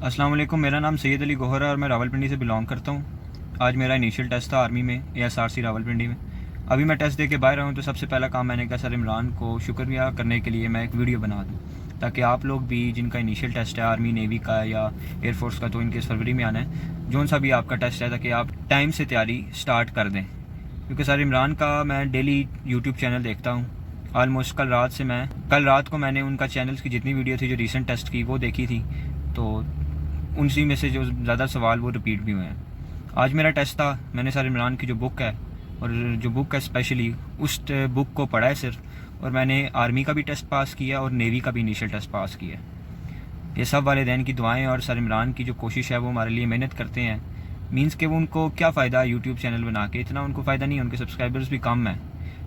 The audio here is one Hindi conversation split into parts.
अस्सलाम वालेकुम। मेरा नाम सैयद अली गौहर है और मैं रावलपिंडी से बिलोंग करता हूँ। आज मेरा इनिशियल टेस्ट था आर्मी में, ASRC रावलपिंडी में। अभी मैं टेस्ट दे के बाहर आऊँ तो सबसे पहला काम मैंने कहा सर इमरान को शुक्रिया करने के लिए मैं एक वीडियो बना दूँ, ताकि आप लोग भी जिनका इनिशियल टेस्ट है आर्मी नेवी का या एयरफोर्स का, तो इनके फरवरी में आना है, जो सा भी आपका टेस्ट है, ताकि आप टाइम से तैयारी स्टार्ट कर दें। क्योंकि सर इमरान का मैं डेली यूट्यूब चैनल देखता हूँ। ऑलमोस्ट कल रात को मैंने उनका चैनल्स की जितनी वीडियो थी जो रीसेंट टेस्ट की वो देखी थी, तो उनसी में से जो ज़्यादा सवाल वो रिपीट भी हुए हैं। आज मेरा टेस्ट था, मैंने सर इमरान की जो बुक है और जो बुक है स्पेशली उस बुक को पढ़ा है सिर्फ, और मैंने आर्मी का भी टेस्ट पास किया और नेवी का भी इनिशियल टेस्ट पास किया। ये सब वालिदैन की दुआएं और सर इमरान की जो कोशिश है वो हमारे लिए मेहनत करते हैं। मीन्स के वो उनको क्या फ़ायदा यूट्यूब चैनल बना के, इतना उनको फ़ायदा नहीं है, उनके सब्सक्राइबर्स भी कम हैं।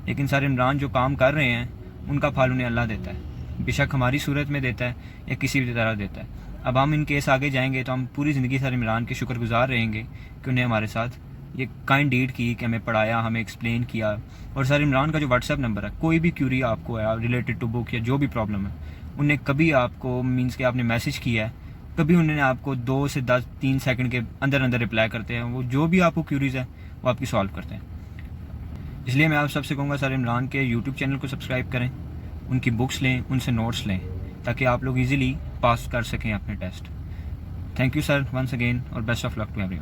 लेकिन सर इमरान जो काम कर रहे हैं उनका फल उन्हें अल्लाह देता है, बेशक हमारी सूरत में देता है या किसी भी तरह देता है। अब हम इन केस आगे जाएंगे तो हम पूरी ज़िंदगी सर इमरान के शुक्रगुजार रहेंगे कि उन्हें हमारे साथ ये काइंड डीड की कि हमें पढ़ाया, हमें एक्सप्लेन किया। और सर इमरान का जो व्हाट्सएप नंबर है, कोई भी क्यूरी आपको है रिलेटेड टू बुक या जो भी प्रॉब्लम है, उन्हें कभी आपको मीन्स कि आपने मैसेज किया है, कभी उन्होंने आपको 2 से 3 सेकंड के अंदर अंदर रिप्लाई करते हैं। वो जो भी आपको क्यूरीज है वो आपकी सॉल्व करते हैं। इसलिए मैं आप सबसे कहूँगा सर इमरान के यूट्यूब चैनल को सब्सक्राइब करें, उनकी बुक्स लें, उनसे नोट्स लें, ताकि आप लोग इजीली पास कर सकें अपने test. Thank you sir once again और best of luck to everyone.